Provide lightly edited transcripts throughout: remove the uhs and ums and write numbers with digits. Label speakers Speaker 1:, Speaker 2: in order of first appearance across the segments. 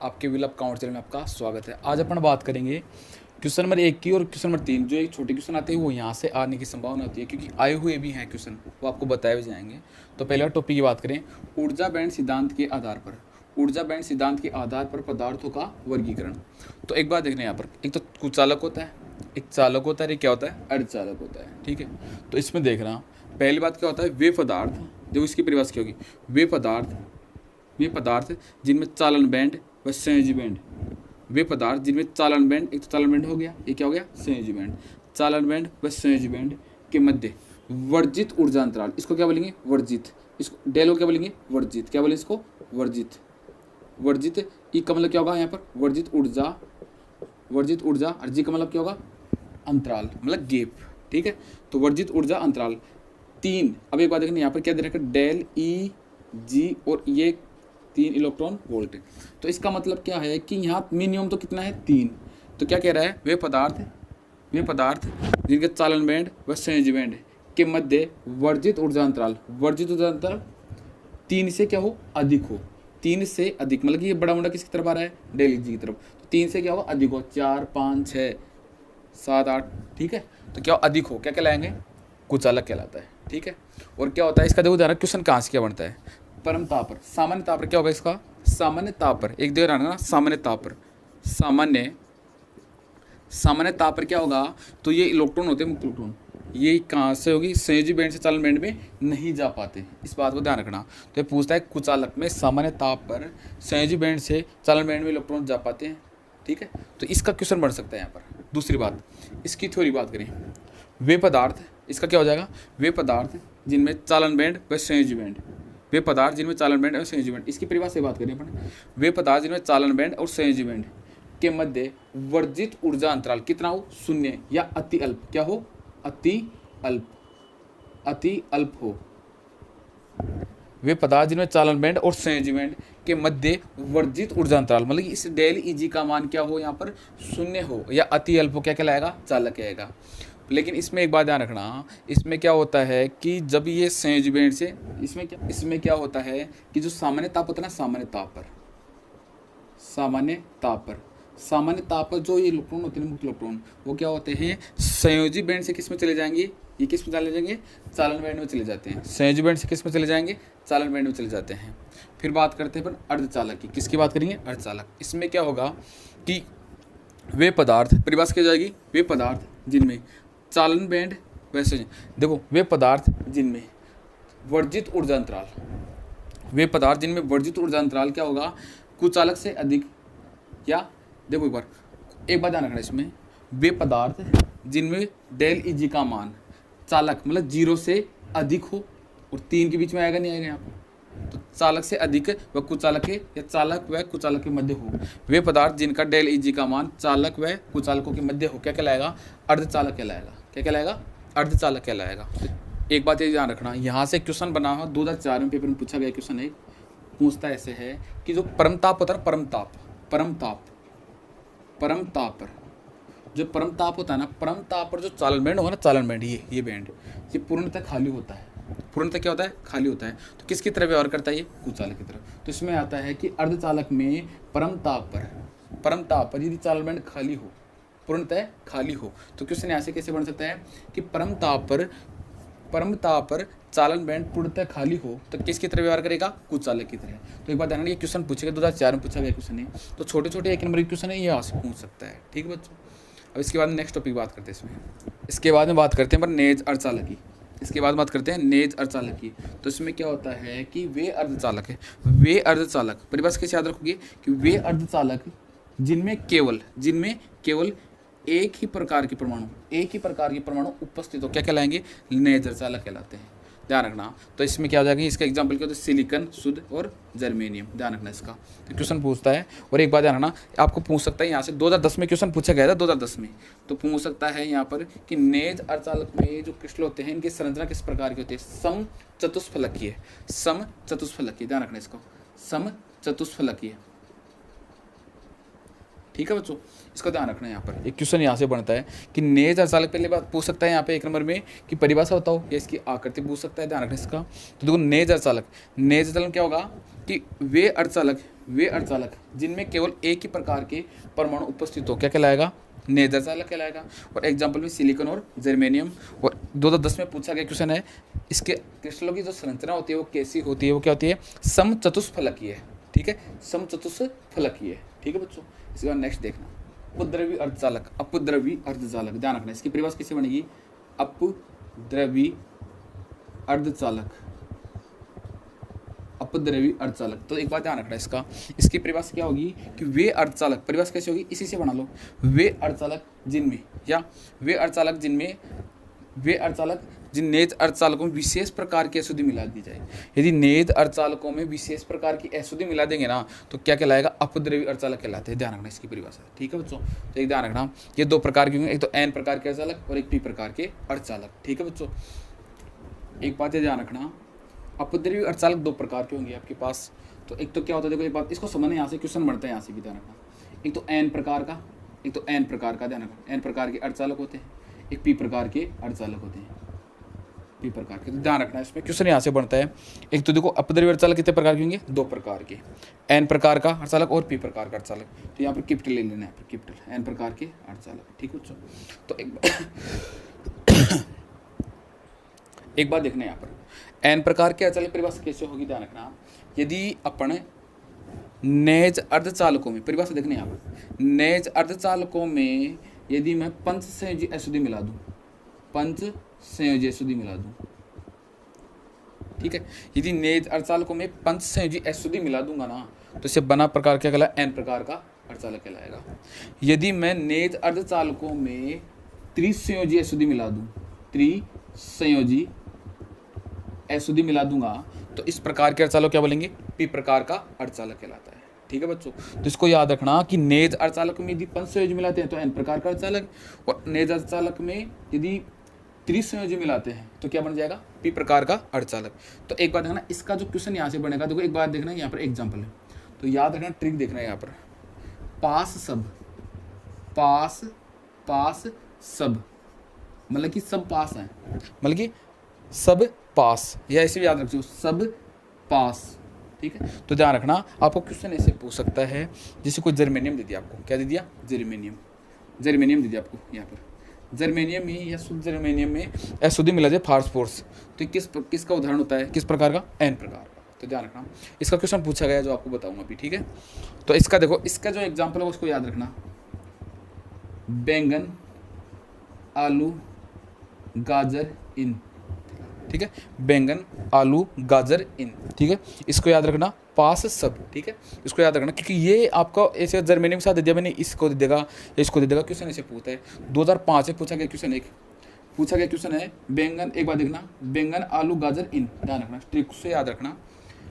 Speaker 1: आपके will up count channel में आपका स्वागत है। आज अपन बात करेंगे क्वेश्चन नंबर 1 की और क्वेश्चन नंबर 3। जो एक छोटे क्वेश्चन आते हैं वो यहाँ से आने की संभावना होती है, क्योंकि आए हुए भी हैं क्वेश्चन, वो आपको बताए भी जाएंगे। तो पहले टॉपिक की बात करें, ऊर्जा बैंड सिद्धांत के आधार पर। ऊर्जा बैंड सिद्धांत के आधार पर पदार्थों का वर्गीकरण। तो एक बात देखना यहाँ पर, एक तो कुचालक होता है, एक चालक होता है, एक क्या होता है, अर्धचालक होता है। ठीक है, तो इसमें देखना पहली बात क्या होता है, वे पदार्थ, जो इसकी परिभाषा क्या होगी, वे पदार्थ जिनमें चालन बैंड व संयोजी बैंड। वे पदार्थ जिनमें चालन बैंड, एक तो चालन बैंड हो गया, एक क्या हो गया, संयोजी बैंड। चालन बैंड व संयोजी बैंड के मध्य वर्जित ऊर्जा अंतराल, इसको क्या बोलेंगे, वर्जित। इसको डेल को क्या बोलेंगे, वर्जित। क्या बोले इसको, वर्जित। वर्जित ई का मतलब क्या होगा यहाँ पर, वर्जित ऊर्जा। वर्जित ऊर्जा और जी का मतलब क्या होगा, अंतराल, मतलब गैप। ठीक है, तो वर्जित ऊर्जा अंतराल 3। अब एक बात देखना यहाँ पर क्या दे रखा है, डेल ई जी और ये 3 इलेक्ट्रॉन वोल्ट। तो इसका मतलब क्या है कि यहाँ मिनिमम तो कितना है, 3। तो क्या कह रहा है, वे पदार्थ जिनके चालन बैंड व संयोजी बैंड के मध्य वर्जित ऊर्जा अंतराल, 3 से क्या हो, अधिक हो। 3 से अधिक मतलब कि ये बड़ा मुंडा किसकी तरफ आ रहा है, डेल जी की तरफ। तो 3 से क्या हो, अधिक हो, 4 5 6 7 8। ठीक है, तो क्या अधिक हो, क्या कहलाएंगे, कुचालक कहलाता है। ठीक है, और क्या होता है इसका, देखो उदाहरण क्वेश्चन कहाँ से क्या बनता है, परम तापर, सामान्य तापर क्या होगा इसका, सामान्य तापर। एक दे रहा ना, सामान्य तापर, सामान्य तापर क्या होगा, तो ये इलेक्ट्रॉन होते हैं, मुक्त इलेक्ट्रॉन, ये कहाँ से होगी, संयोजी बैंड से चालन बैंड में नहीं जा पाते, इस बात को ध्यान रखना। तो ये पूछता है कुचालक में सामान्य ताप पर संयोजी बैंड से चालन बैंड में इलेक्ट्रॉन जा पाते हैं। ठीक है, तो इसका क्वेश्चन बन सकता है यहाँ पर। दूसरी बात, इसकी थ्योरी बात करें, वे पदार्थ, इसका क्या हो जाएगा, वे पदार्थ जिनमें चालन बैंड व संयोजी बैंड। वे पदार्थ जिनमें चालन बैंड और संयोजी बैंड, इसकी परिभाषा से बात करें अपन, वे पदार्थ जिनमें चालन बैंड और संयोजी बैंड के मध्य वर्जित ऊर्जा अंतराल कितना हो, 0 या अति अल्प। क्या हो, अति अल्प हो। वे पदार्थ जिनमें चालन बैंड और संयोजी बैंड के मध्य वर्जित ऊर्जा अंतराल, मतलब इस डेल ई जी का मान क्या हो, यहाँ पर 0 हो या अति अल्प हो, क्या कहलाएगा, चालक कहलाएगा। लेकिन इसमें एक बात ध्यान रखना, इसमें क्या होता है कि जब ये संयोजी बैंड से, इसमें क्या होता है कि जो सामान्य ताप होता है ना, सामान्य ताप पर जो ये इलेक्ट्रॉन होते हैं, मुक्त इलेक्ट्रॉन, वो क्या होते हैं, संयोजी बैंड से किस में चले जाएंगे, ये किस में चले जाएंगे, चालन बैंड में चले जाते हैं। संयोजी बैंड से किस में चले जाएंगे, चालन बैंड में चले जाते हैं। फिर बात करते हैं अपन अर्धचालक की, किसकी बात करेंगे, अर्धचालक। इसमें क्या होगा कि वे पदार्थ, परिभाषा की जाएगी, वे पदार्थ जिनमें चालन बैंड, वैसे देखो, वे पदार्थ जिनमें वर्जित ऊर्जा अंतराल, वे पदार्थ जिनमें वर्जित ऊर्जा अंतराल क्या होगा, कुचालक से अधिक, या देखो एक बात ध्यान रखना इसमें, वे पदार्थ जिनमें डेल ई जी का मान चालक मतलब 0 से अधिक हो, और 3 के बीच में आएगा, नहीं आएगा यहाँ पर, तो चालक से अधिक व कुचालक के, या चालक व कुचालक के मध्य हो। वे पदार्थ जिनका डेल ई जी का मान चालक व कुचालकों के मध्य हो, क्या कहलाएगा, अर्धचालक कहलाएगा। क्या कहलाएगा, अर्धचालक कहलाएगा। एक बात ये ध्यान रखना, यहाँ से क्वेश्चन बना हुआ 2004 में पेपर में पूछा गया क्वेश्चन है, पूछता ऐसे है कि जो परम ताप होता है, परम ताप पर जो परम ताप होता है ना, परम ताप पर जो चालन बैंड होगा ना, चालन बैंड, ये बैंड, ये पूर्णतः खाली होता है। पूर्णतः क्या होता है, खाली होता है। तो किसकी तरफ व्यवहार करता है, ये कुचालक की तरफ। तो इसमें आता है कि अर्धचालक में परम ताप पर यदि चालन बैंड खाली हो, पूर्णतः खाली हो, तो क्वेश्चन ऐसे कैसे बन सकता है कि परम ताप पर चालन बैंड पूर्णतः खाली हो, तो किसकी तरह व्यवहार करेगा, कुचालक की तरह। तो एक बात ध्यान, ये क्वेश्चन पूछेगा 2004 में पूछा गया क्वेश्चन है, तो छोटे छोटे 1 नंबर के क्वेश्चन है, ये यहाँ से पूछ सकता है। ठीक है बच्चों, अब इसके बाद नेक्स्ट टॉपिक बात करते हैं इसमें। इसके बाद में बात करते हैं पर नेज अर्धचालक की। इसके बाद बात करते हैं नेज अर्धचालक की। तो इसमें क्या होता है कि वे अर्धचालक है, वे अर्धचालक, परिभाषा कैसे याद रखोगे कि वे अर्धचालक जिनमें केवल एक ही प्रकार के परमाणु उपस्थित हो, क्या कहलाएंगे, नेज अर्धचालक कहलाते हैं। ध्यान रखना, तो इसमें क्या हो जाएगा, इसका एग्जाम्पल क्या होता है, सिलिकॉन, शुद्ध और जर्मेनियम। ध्यान रखना इसका, तो क्वेश्चन पूछता है। और एक बात ध्यान रखना, आपको पूछ सकता है यहाँ से, 2010 में क्वेश्चन पूछा गया था, 2010 में, तो पूछ सकता है यहाँ पर कि नेज अर्धचालक में जो क्रिस्टल होते हैं, इनकी संरचना किस प्रकार की होती है, सम चतुष्फलकीय। ध्यान रखना इसको, सम चतुष्फलकीय। ठीक है बच्चों, इसका ध्यान रखना है। यहाँ पर एक क्वेश्चन यहाँ से बनता है कि नेज अर्धचालक, पहले बात पूछ सकता है यहाँ पे 1 नंबर में कि परिभाषा बताओ, या इसकी आकृति पूछ सकता है, ध्यान रखना इसका। तो देखो नेज अर्धचालक क्या होगा कि वे अर्धचालक जिनमें केवल एक ही प्रकार के परमाणु उपस्थित हो, क्या कहलाएगा, नेज अर्धचालक कहलाएगा। और एग्जाम्पल में सिलिकॉन और जर्मेनियम। और 2010 में पूछा गया क्वेश्चन है, इसके क्रिस्टलों की जो संरचना होती है वो कैसी होती है, वो क्या होती है, समचतुष्फलकीय है। ठीक है, समचतुष्फलकीय है। ठीक है बच्चों, इसके बाद नेक्स्ट देखना, अपद्रव्य अर्धचालक, ध्यान रखना इसकी परिभाषा कैसे बनेगी, अपद्रव्य अर्धचालक। तो एक बात ध्यान रखना इसका, इसकी परिभाषा क्या होगी कि वे अर्धचालक, परिभाषा कैसे होगी, इसी से बना लो, वे अर्धचालक जिन नेज अर्धचालकों में विशेष प्रकार की अशुद्धि मिला दी जाए। यदि नेज अर्धचालकों में विशेष प्रकार की अशुद्धि मिला देंगे ना, तो क्या कहलाएगा, अपद्रव्य अर्धचालक कहलाते हैं। ध्यान रखना इसकी परिभाषा। ठीक है बच्चों, तो एक ध्यान रखना, ये 2 प्रकार के होंगे, एक तो एन प्रकार के अर्धचालक और एक पी प्रकार के अर्धचालक। ठीक है बच्चों, एक बात ये ध्यान रखना, अपद्रव्य अर्धचालक 2 प्रकार के होंगे आपके पास। तो एक तो क्या होता है, देखो एक बात इसको समझना, यहाँ से क्वेश्चन बनता है, यहाँ से भी ध्यान रखना, एक तो एन प्रकार का, ध्यान रखना, एन प्रकार के अर्धचालक होते हैं, एक पी प्रकार के अर्धचालक होते हैं, पी प्रकार के। तो ध्यान रखना इसमें, क्वेश्चन यहाँ से बनता है। एक तो देखो अपद्रव्य अर्धचालक कितने प्रकार के होंगे, 2 प्रकार के, एन प्रकार का अर्धचालक और पी प्रकार का अर्धचालक। तो यहाँ पर कैपिटल ले लेना है, कैपिटल एन प्रकार के अर्धचालक। ठीक है बच्चों, तो एक बात देखना है यहाँ पर, एन प्रकार के अर्धचालक परिभाषा कैसे होगी, ध्यान रखना, यदि अपन नेज अर्धचालकों में, परिभाषा देखने यहाँ पर, नेज अर्धचालकों में यदि मैं पंच संयोजी अशुद्धि मिला दूं, ठीक है, यदि नेज अर्धचालकों में पंच संयोजी अशुद्धि मिला दूंगा ना, तो इसे बना प्रकार क्या कहलाएगा, एन प्रकार का अर्धचालक कहलाएगा। यदि मैं नेज अर्धचालकों में त्रिसंयोजी अशुद्धि मिला दूंगा, तो इस प्रकार के अर्धचालक क्या बोलेंगे, पी प्रकार का अर्धचालक कहलाता है। ठीक है बच्चों, तो इसको याद रखना कि नेज अर्धचालक में यदि पंच संयोजी मिलाते हैं तो एन प्रकार का अर्धचालक, और नेज अर्धचालक में यदि त्रिसंयोजी मिलाते हैं तो क्या बन जाएगा, पी प्रकार का अर्धचालक। तो एक बात देखना, इसका जो क्वेश्चन यहाँ से बनेगा, देखो एक बात देखना, यहाँ पर एग्जाम्पल है, तो याद रखना, ट्रिक देखना है यहाँ पर, पास सब, मतलब कि सब पास हैं, मतलब कि सब पास, या ऐसे भी याद रखो, सब पास। ठीक है, तो ध्यान रखना, आपको क्वेश्चन ऐसे पूछ सकता है, जैसे कोई जर्मेनियम दे दिया आपको, क्या दे दिया, जर्मेनियम दे दिया आपको, यहाँ पर जर्मेनियम में या शुद्ध जर्मेनियम में अशुद्धि मिला जाए फास्फोरस, तो किसका उदाहरण होता है, किस प्रकार का, एन प्रकार का। तो ध्यान रखना, इसका क्वेश्चन पूछा गया जो आपको बताऊंगा अभी। ठीक है, तो इसका देखो, इसका जो एग्जाम्पल है उसको याद रखना, बैंगन, आलू, गाजर, इन। ठीक है, बैंगन, आलू, गाजर, इन। ठीक है, इसको याद रखना, पास सब। ठीक है, इसको याद रखना, क्योंकि ये आपको ऐसे जर्मेनियम के साथ दे दिया मैंने, इसको दे देगा या इसको दे देगा, क्वेश्चन ऐसे पूछता है। 2005 में पूछा गया क्वेश्चन है बैंगन, एक बार देखना, बैंगन, आलू, गाजर, इन। ध्यान रखना, ट्रिक से याद रखना,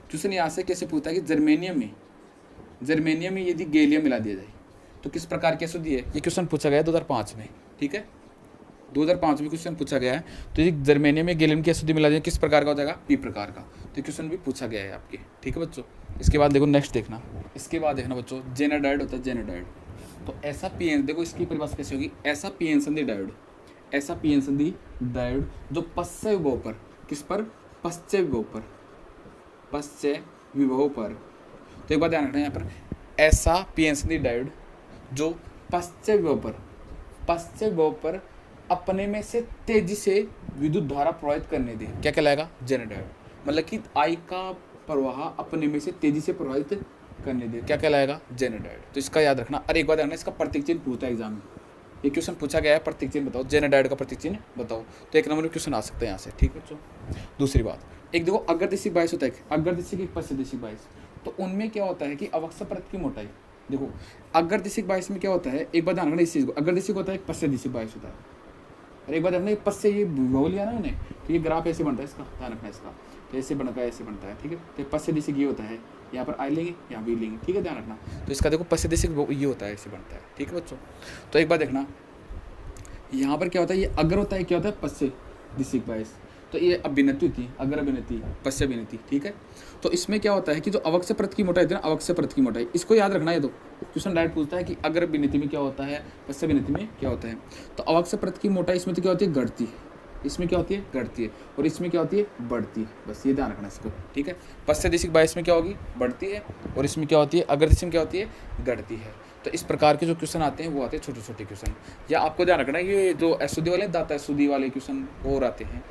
Speaker 1: क्वेश्चन यहाँ से कैसे पूछता है कि जर्मेनियम में यदि गैलियम मिला दिया जाए तो किस प्रकार की अशुद्धि है, ये क्वेश्चन पूछा गया है 2005 में। ठीक है, 2005 में क्वेश्चन पूछा गया है, तो ये जर्मेनियम में गैलियम की अशुद्धि मिला जाए किस प्रकार का हो जाएगा, पी प्रकार का। तो क्वेश्चन भी पूछा गया है आपके। ठीक है बच्चों, इसके बाद देखो नेक्स्ट देखना, बच्चों, जेनेडाइड होता है, जेनेडाइड। तो ऐसा पीएन, देखो इसकी परिभाषा कैसे होगी, ऐसा पीएन संधि डायोड जो पश्चय विभव पर, किस पर, पश्चय विभव पर। तो एक बात ध्यान रखना यहाँ पर, ऐसा पीएन संधि डायोड जो पश्चय विभव पर अपने में से तेजी से विद्युत धारा प्रवाहित करने दे, क्या कहलाएगा, जेनेडाइड। मतलब कि आई का प्रवाह अपने में से तेजी से प्रवाहित करने दे, क्या कहलाएगा, जेनेडाइड। तो इसका याद रखना। और एक बात रखना, इसका प्रतीक चिन्ह पूछता है एग्जाम में, ये क्वेश्चन पूछा गया है, प्रतीक चिन्ह बताओ, जेनेडाइड का प्रतीक चिन्ह बताओ। तो 1 नंबर में क्वेश्चन आ सकता है यहाँ से। ठीक है बच्चों, दूसरी बात, एक देखो अग्रदिशी बायस होता है, अग्रदिशी की पश्चदिशी बायस। तो उनमें क्या होता है कि अवक्षय परत की मोटाई, देखो अग्रदिशी बायस में क्या होता है, एक बार ध्यान रखना इस चीज़ को, अग्रदिशी होता है, एक पश्चदिशी बायस होता है। और एक बार देखना, पद से ये विभव लिया ना मैंने, तो ये ग्राफ ऐसे बनता है, इसका ध्यान रखना इसका, तो ऐसे बनता है। ठीक है, तो पद से दिशा ये होता है, यहाँ पर आई लेंगे, यहाँ भी लेंगे। ठीक है, ध्यान रखना। तो इसका देखो पद से दिशा ये होता है, ऐसे बनता है। ठीक है बच्चों, तो एक बार देखना, यहाँ पर क्या होता है, ये अग्र होता है, क्या होता है, पद से दिशा बायस। तो ये अभिनति होती है, अगर अभिनति, पश्च अभिनति, ठीक है। तो इसमें क्या होता है कि जो अवक्ष प्रत की मोटाई होती है ना, अवक्ष प्रत की मोटाई, इसको याद रखना है। तो क्वेश्चन डायरेक्ट पूछता है कि अगर अभिनति में क्या होता है, पश्च अभिनति में क्या होता है। तो अवक्ष प्रत की मोटाई इसमें तो क्या होती है, घटती, इसमें क्या होती है, घटती है, और इसमें क्या होती है, बढ़ती है। बस ये ध्यान रखना इसको, ठीक है। पश्च दिशिक बाह्य इसमें क्या होगी, बढ़ती है, और इसमें क्या होती है, अग्र दिशा में क्या होती है, घटती है। तो इस प्रकार के जो क्वेश्चन आते हैं वो आते हैं छोटे छोटे क्वेश्चन। या आपको ध्यान रखना है ये जो एसओडी वाले, दाता एसओडी वाले क्वेश्चन और आते हैं।